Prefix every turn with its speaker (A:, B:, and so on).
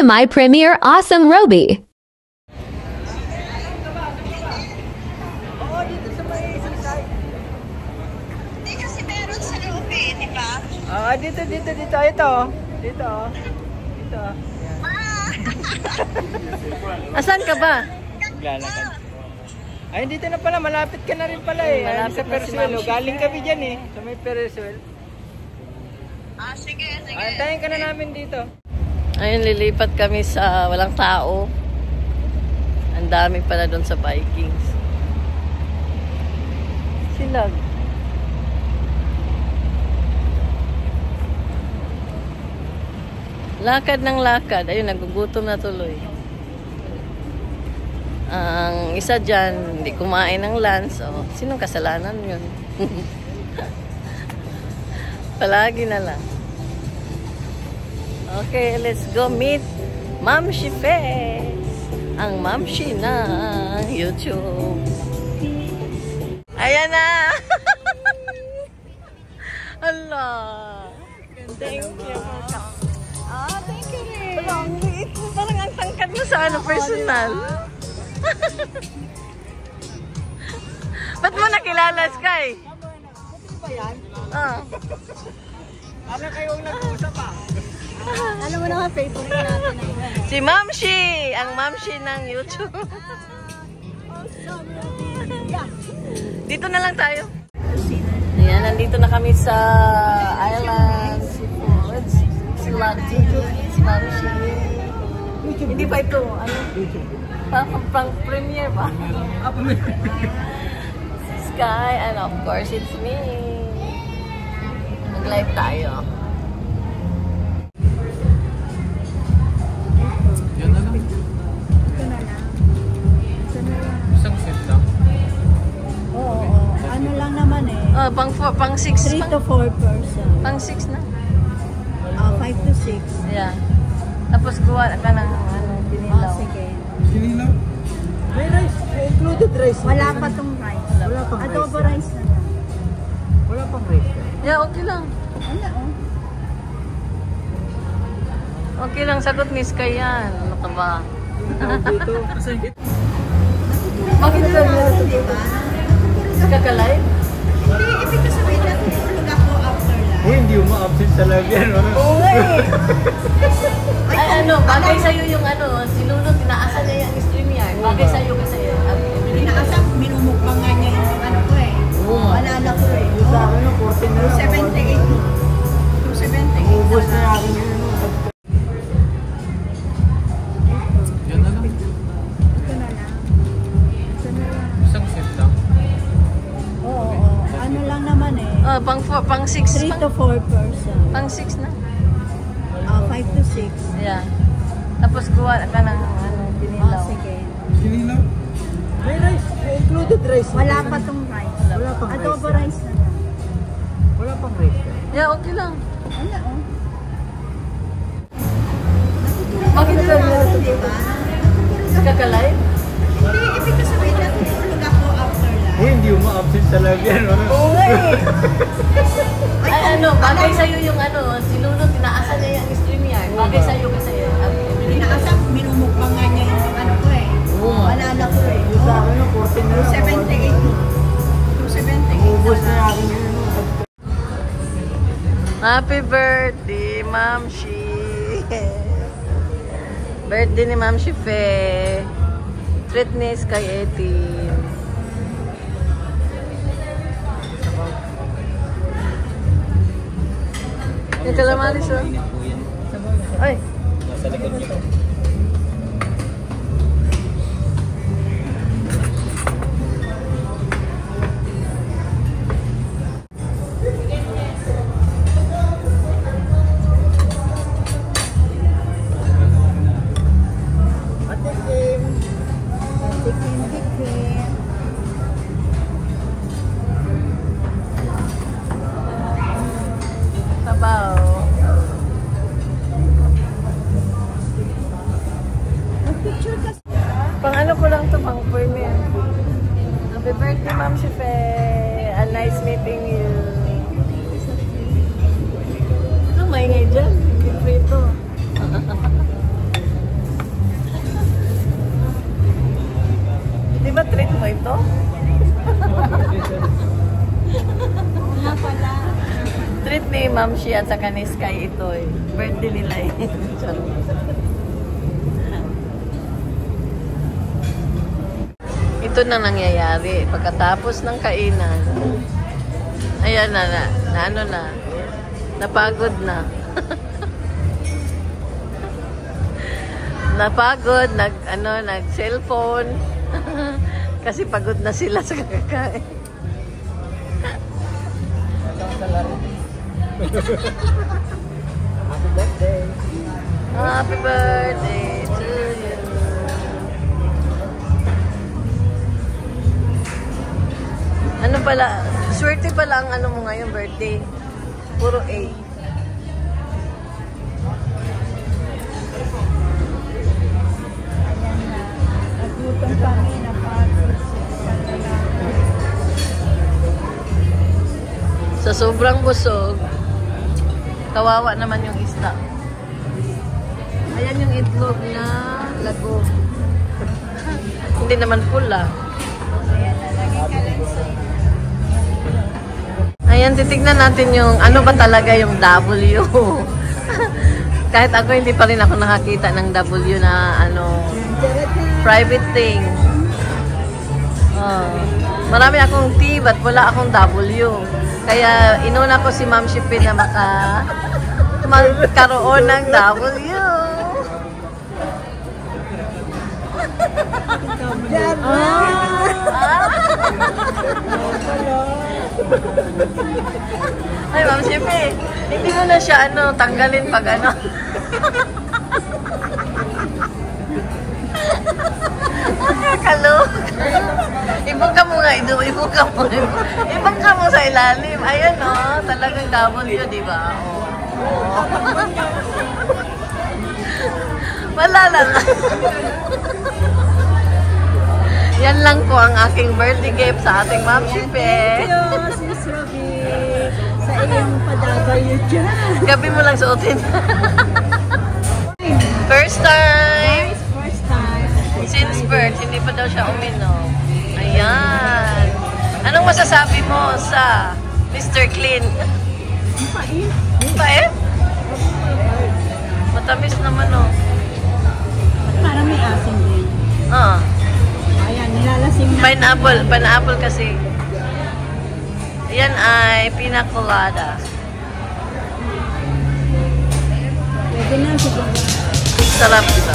A: to My Premier Awesome Roby.
B: Hindi kasi meron sa loob eh, di ba?
C: Dito. Ito. Dito.
D: Asan ka ba?
C: Naglalakad. Ay, dito na pala. Malapit ka na rin pala eh.
D: Malapit
C: Sa
D: na si
C: Persuel.
D: Ma'am.
C: Galing kami dyan eh. Sa may Persuel.
B: Sige.
C: Antayin ka na namin dito.
D: Ayun, lilipat kami sa walang tao. Ang dami pala doon sa Vikings. Silag. Lakad ng lakad. Ayun, nagugutom na tuloy. Ang isa dyan, hindi kumain ng lunch. Oh, sinong kasalanan yun? Palagi na lang. Okay, let's go meet Mamshi Face. Ang Mamshi ng YouTube. Ayan na! Allah! Thank you. Thank you rin. Parang ang tangkad mo sa personal. Ba't mo nakilala, Sky?
C: Ano ba yan? Ano kayong nag-usap pa?
B: Ano mo na nga favorite natin eh.
D: Si Mamshi! Ang Mamshi ng YouTube. Dito na lang tayo. Ayan, nandito na kami sa Island Seafoods. Si Mamshi. Hindi pa ito. Ano? Pang premiere ba? Sky, and of course, it's me. Mag-live tayo.
C: Yan na lang.
B: Ito na lang.
C: Isang set lang.
B: Oo. Ano lang naman eh.
D: Pang 6.
B: 3 to 4 person.
D: Pang 6 na.
B: 5 to 6.
D: Yeah. Tapos kuha ka ng pinilaw.
B: Sige.
C: Sinilaw? May rice. Included rice.
B: Wala pa tong rice.
C: Wala pang rice.
B: Adobo rice na lang.
C: Wala pang rice.
D: Yeah, okay lang.
B: Ano
D: Okay lang, sagot ni Sky yan. Ano ka ba?
C: Dito. Kasi
D: Bakit ka
B: Diba?
D: Kakalive?
B: Hindi, ibig ko sabihin na tutulog ako after lunch.
C: hindi uma-absent talaga yan.
B: Oo eh.
D: Ay, bagay sa'yo yung sinunod, tinaasan niya yung stream yan. Bagay sa'yo kasi.
B: Inaasap, minumukbang nga niya yung ano ko eh. Alala ko eh.
C: Sa akin, 14 na.
B: 278. 278.
C: Ubus na akin yun. Yan na lang.
B: Ito na lang.
C: Isang set lang.
B: Oo. Ano lang naman eh.
D: Pang 6.
B: 3 to 4 person.
D: Pang 6 na.
B: 5 to 6.
D: Yeah. Tapos kuha ka ng pinilaw.
B: Sige.
C: Sinilaw? May rice. Included rice.
B: Wala pa tong rice.
C: Wala pang rice.
B: Adobo rice na lang.
C: Wala pang rice.
D: Yeah, okay lang.
B: Ano
D: Bakit ka
B: Diba?
D: Kakalive?
B: Hindi, ibig ko sabihin na tutulog ako after lunch.
C: hindi uma-absent talaga yan.
B: Oo eh.
D: Ay, bagay sa'yo yung sinunod, tinaasan niya yung stream yan. Bagay sa'yo kasi.
B: Inaasap, minumukbang nga niya yung ano ko eh. Alala ko eh.
C: Sa akin, 14 na.
B: 278. 278.
C: Ubus na akin yun.
D: Happy birthday, Mamshi! Birthday ni Mamshi Fe. Treat ni Sky 18. Yung kalamalis, oh. Ay!
C: Nasa likod niyo.
D: Sabaw. Pang ko lang to, pang premiere. Happy birthday, Ma'am Shife. A nice meeting you. Ano maingay dyan? Prito. favorite ni Ma'am Shi at saka ni Sky ito eh. Birthday nila eh. Ito na nangyayari pagkatapos ng kainan. Ayan na, ano na. Napagod na. Napagod, nag-cellphone. Kasi pagod na sila sa kakakain.
C: Happy birthday.
D: Happy birthday to you. Ano pala, swerte pala ang ano mo ngayon birthday. Puro A.
B: Nagutom kami na pagod.
D: Sa sobrang busog, kawawa naman yung isda. Ayan yung itlog na lago. Hindi naman pula. Ayan, titignan natin yung ano ba talaga yung W. Kahit ako hindi pa rin ako nakakita ng W na ano, private thing. Marami akong T, but wala akong W. Kaya inuna ko si Ma'am Shipin na magkaroon ng W. Ay, Ma'am Shipin, hindi mo na siya tanggalin pag ano. Kalok. Ibuka mo nga, ibuka mo. Ibuka mo sa ilalim. Ayan talagang W, di ba? Wala lang. Yan lang po ang aking birthday gift sa ating Ma'am Shipin.
B: Thank you, Sis Ruby. Sa iyong padagayo dyan.
D: Gabi mo lang suotin. First time.
B: First time.
D: Since birth, hindi pa daw siya uminom. Ayan. Anong masasabi mo sa Mr. Clean?
B: Pait.
D: Pait? Matamis naman
B: Parang may asin din. Ayan, nilalasing na.
D: Pineapple kasi. Ayan ay pina colada.
B: Pwede na siguro.
D: Sarap ito.